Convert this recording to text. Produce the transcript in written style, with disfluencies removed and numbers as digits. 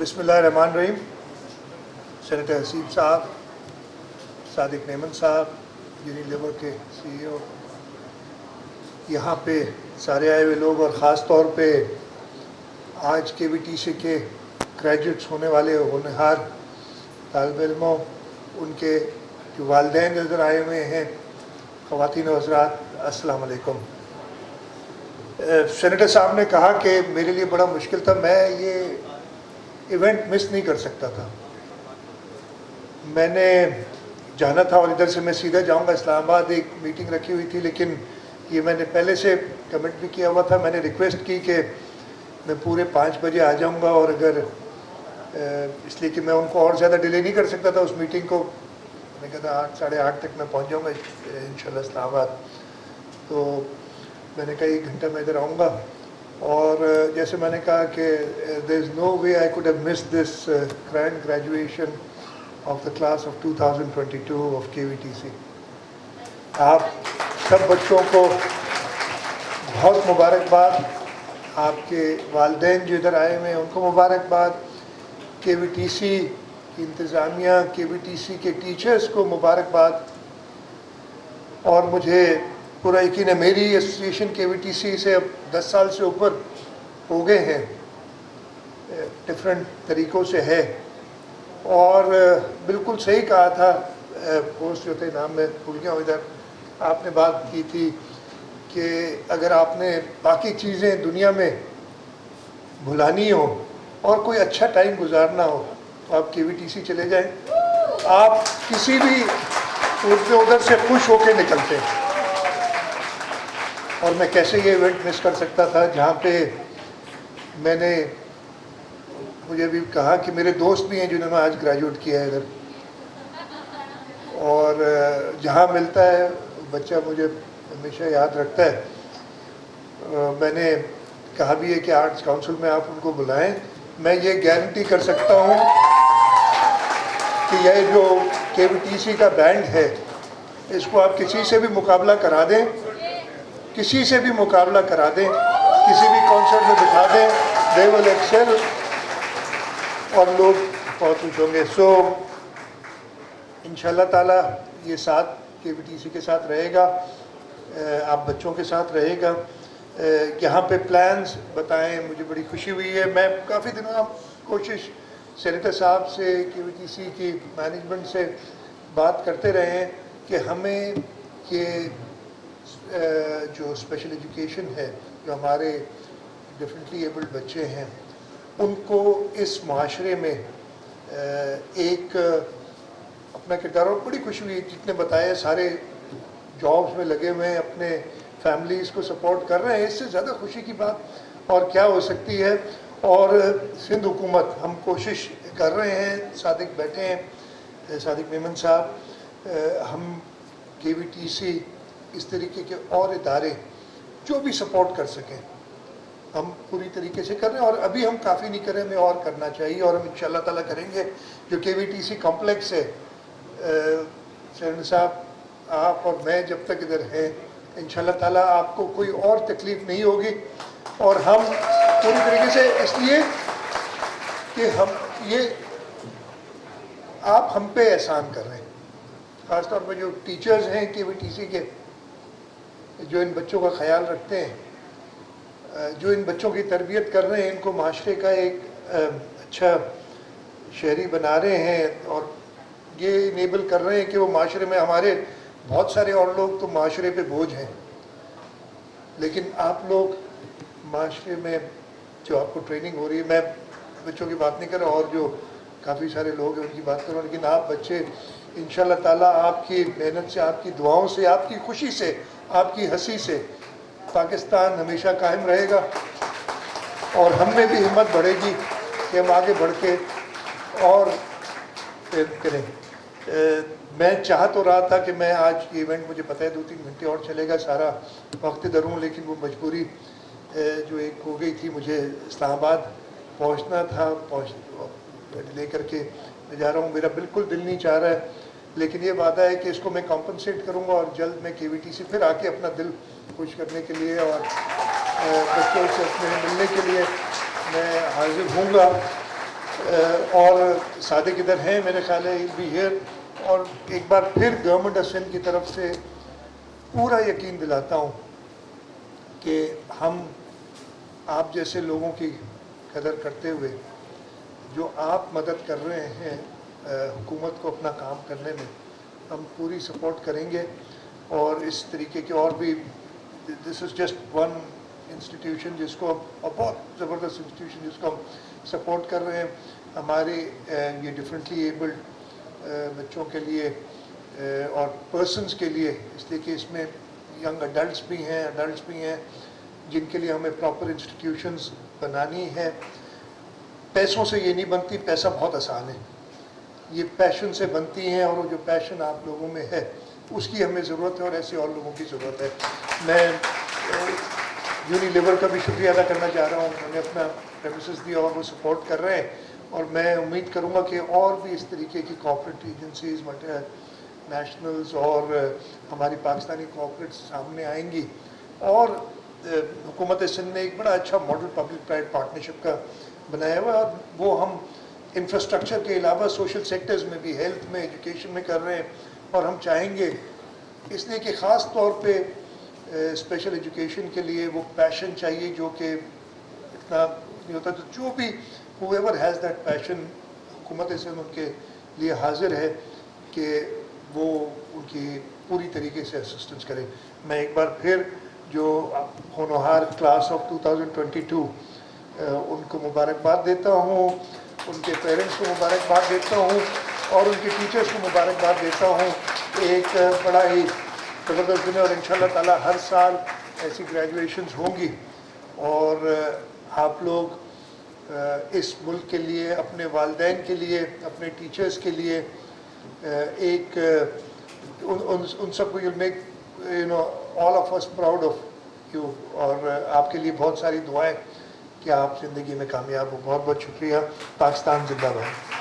बिस्मिल्लाहिर्रहमानिर्रहीम। सेनेटर हसीब साहब, सादिक नेमन साहब, यूनिलीवर के CEO, यहाँ पे सारे आए हुए लोग और ख़ास तौर पे आज KVTC के ग्रेजुएट्स होने वाले होनहार तालिब इल्मों, उनके जो वालिदैन नज़र आए हुए हैं, ख़वातीन व हज़रात, अस्सलाम वालेकुम। सेनेटर साहब ने कहा कि मेरे लिए बड़ा मुश्किल था, मैं ये इवेंट मिस नहीं कर सकता था। मैंने जाना था और इधर से मैं सीधा जाऊंगा इस्लामाबाद, एक मीटिंग रखी हुई थी, लेकिन ये मैंने पहले से कमिट भी किया हुआ था। मैंने रिक्वेस्ट की कि मैं पूरे 5 बजे आ जाऊंगा, और अगर इसलिए कि मैं उनको और ज़्यादा डिले नहीं कर सकता था उस मीटिंग को। मैंने कहा था 8 साढ़े 8 तक मैं पहुंच जाऊंगा इंशाल्लाह इस्लामाबाद। तो मैंने कहा 1 घंटा मैं इधर आऊँगा, और जैसे मैंने कहा कि there is no way I could have missed this grand graduation of the class of 2022 of KVTC। आप सब बच्चों को बहुत मुबारकबाद, आपके वालिदैन जो इधर आए हुए हैं उनको मुबारकबाद, KVTC की इंतज़ामिया, KVTC के टीचर्स को मुबारकबाद। और मुझे पूरा यकीन है, मेरी एसोसिएशन KVTC से अब 10 साल से ऊपर हो गए हैं, डिफरेंट तरीक़ों से है। और बिल्कुल सही कहा था, पोस्ट जो थे, नाम मैं भूल गया हूँ, इधर आपने बात की थी कि अगर आपने बाकी चीज़ें दुनिया में भुलानी हो और कोई अच्छा टाइम गुजारना हो तो आप KVTC चले जाएं। आप किसी भी उधर से खुश होकर निकलते हैं। और मैं कैसे ये इवेंट मिस कर सकता था, जहाँ पे मैंने, मुझे भी कहा कि मेरे दोस्त भी हैं जिन्होंने आज ग्रेजुएट किया है इधर, और जहाँ मिलता है बच्चा मुझे हमेशा याद रखता है। मैंने कहा भी है कि आर्ट्स काउंसिल में आप उनको बुलाएं। मैं ये गारंटी कर सकता हूँ कि यह जो KVTC का बैंड है, इसको आप किसी से भी मुकाबला करा दें, किसी से भी मुकाबला करा दें, किसी भी कॉन्सर्ट में बिठा दें, दे विल एक्सेल, और लोग बहुत खुश होंगे। सो इंशाल्लाह ताला ये साथ KVTC के साथ रहेगा, आप बच्चों के साथ रहेगा। यहाँ पे प्लान्स बताएं, मुझे बड़ी खुशी हुई है। मैं काफ़ी दिनों कोशिश सेनेटर साहब से, KVTC की मैनेजमेंट से बात करते रहे हैं कि हमें ये जो स्पेशल एजुकेशन है, जो हमारे डिफरेंटली एबल्ड बच्चे हैं, उनको इस माशरे में एक अपना किरदार, और बड़ी खुशी हुई, जितने बताया सारे जॉब्स में लगे हुए हैं, अपने फैमिलीज़ को सपोर्ट कर रहे हैं। इससे ज़्यादा खुशी की बात और क्या हो सकती है। और सिंध हुकूमत, हम कोशिश कर रहे हैं, सादिक बैठे हैं, सादिक नेमन साहब, हम KVTC इस तरीके के और इदारे जो भी सपोर्ट कर सकें हम पूरी तरीके से कर रहे हैं। और अभी हम काफ़ी नहीं कर रहे, हमें और करना चाहिए, और हम इंशाल्लाह ताला करेंगे। जो KVTC कॉम्प्लेक्स है, सेनेटर साहब, आप और मैं जब तक इधर हैं, इंशाल्लाह ताला आपको कोई और तकलीफ़ नहीं होगी। और हम पूरी तरीके से, इसलिए कि हम ये आप हम पे एहसान कर रहे हैं, ख़ास तौर पर जो टीचर्स हैं KVTC के, जो इन बच्चों का ख्याल रखते हैं, जो इन बच्चों की तरबियत कर रहे हैं, इनको माशरे का एक अच्छा शहरी बना रहे हैं, और ये इनेबल कर रहे हैं कि वो माशरे में, हमारे बहुत सारे और लोग तो माशरे पे बोझ हैं, लेकिन आप लोग माशरे में जो आपको ट्रेनिंग हो रही है, मैं बच्चों की बात नहीं कर रहा, और जो काफ़ी सारे लोग हैं उनकी बात कर रहा हूँ, लेकिन आप बच्चे इंशाल्लाह ताला आपकी मेहनत से, आपकी दुआओं से, आपकी खुशी से, आपकी हंसी से पाकिस्तान हमेशा कायम रहेगा। और हम में भी हिम्मत बढ़ेगी कि हम आगे बढ़ के और करें। मैं चाह तो रहा था कि मैं आज ये इवेंट, मुझे पता है 2-3 घंटे और चलेगा, सारा वक्त इधर हूँ, लेकिन वो मजबूरी जो एक हो गई थी, मुझे इस्लामाबाद पहुँचना था, ले करके मैं जा रहा हूँ। मेरा बिल्कुल दिल नहीं चाह रहा है, लेकिन ये वादा है कि इसको मैं कॉम्पनसेट करूँगा, और जल्द मैं KVTC फिर आके अपना दिल खुश करने के लिए और बच्चों से अपने मिलने के लिए मैं हाजिर हूँगा। اور صادق ادھر ہیں میرے خیال ہے بھی ہیئر. اور ایک بار پھر گورنمنٹ آف سندھ کی طرف سے پورا یقین دلاتا ہوں کہ ہم آپ جیسے لوگوں کی قدر کرتے ہوئے جو آپ مدد کر رہے ہیں حکومت کو اپنا کام کرنے میں, ہم پوری سپورٹ کریں گے. اور اس طریقے کے اور بھی, دس از جسٹ ون انسٹیٹیوشن جس کو اور بہت زبردست انسٹیٹیوشن جس کو ہم سپورٹ کر رہے ہیں. ہمارے یہ ڈفرینٹلی ایبلڈ بچوں کے لیے اور پرسنس کے لیے, اس لیے کہ اس میں ینگ ایڈلٹس بھی ہیں جن کے لیے ہمیں پراپر انسٹیٹیوشنز بنانی ہے. پیسوں سے یہ نہیں بنتی, پیسہ بہت آسان ہے, یہ پیشن سے بنتی ہیں, اور وہ جو پیشن آپ لوگوں میں ہے اس کی ہمیں ضرورت ہے, اور ایسے اور لوگوں کی ضرورت ہے. میں یونیلیور کا بھی شکریہ ادا کرنا چاہ رہا ہوں, انہوں نے اپنا پریمیسز دیا اور وہ سپورٹ کر رہے ہیں. اور میں امید کروں گا کہ اور بھی اس طریقے کی کوآپریٹ ایجنسیز نیشنلز اور ہماری پاکستانی کوآپریٹس سامنے آئیں گی. اور حکومت سندھ نے ایک بڑا اچھا ماڈل پبلک پرائیویٹ پارٹنرشپ کا بنایا ہوا ہے, اور وہ ہم انفراسٹرکچر کے علاوہ سوشل سیکٹرز میں بھی, ہیلتھ میں, ایجوکیشن میں کر رہے ہیں. اور ہم چاہیں گے, اس لیے کہ خاص طور پہ اسپیشل ایجوکیشن کے لیے وہ پیشن چاہیے جو کہ اتنا نہیں ہوتا. تو جو بھی whoever has that passion, حکومت سے ان کے لیے حاضر ہے کہ وہ ان کی پوری طریقے سے اسسٹنس کرے. میں ایک بار پھر جو ہونہار کلاس آف 2022 ان کو مبارکباد دیتا ہوں, ان کے پیرنٹس کو مبارکباد دیتا ہوں, اور ان کے ٹیچرز کو مبارکباد دیتا ہوں. ایک بڑا ہی زبردست دن ہے, اور انشاءاللہ تعالی ہر سال ایسی گریجویشنز ہوں گی. اور آپ لوگ اس ملک کے لیے, اپنے والدین کے لیے, اپنے ٹیچرز کے لیے ایک ان سب کو you'll make all of us proud of you. اور آپ کے لیے بہت ساری دعائیں کہ آپ زندگی میں کامیاب ہو. بہت بہت شکریہ. پاکستان زندہ باد.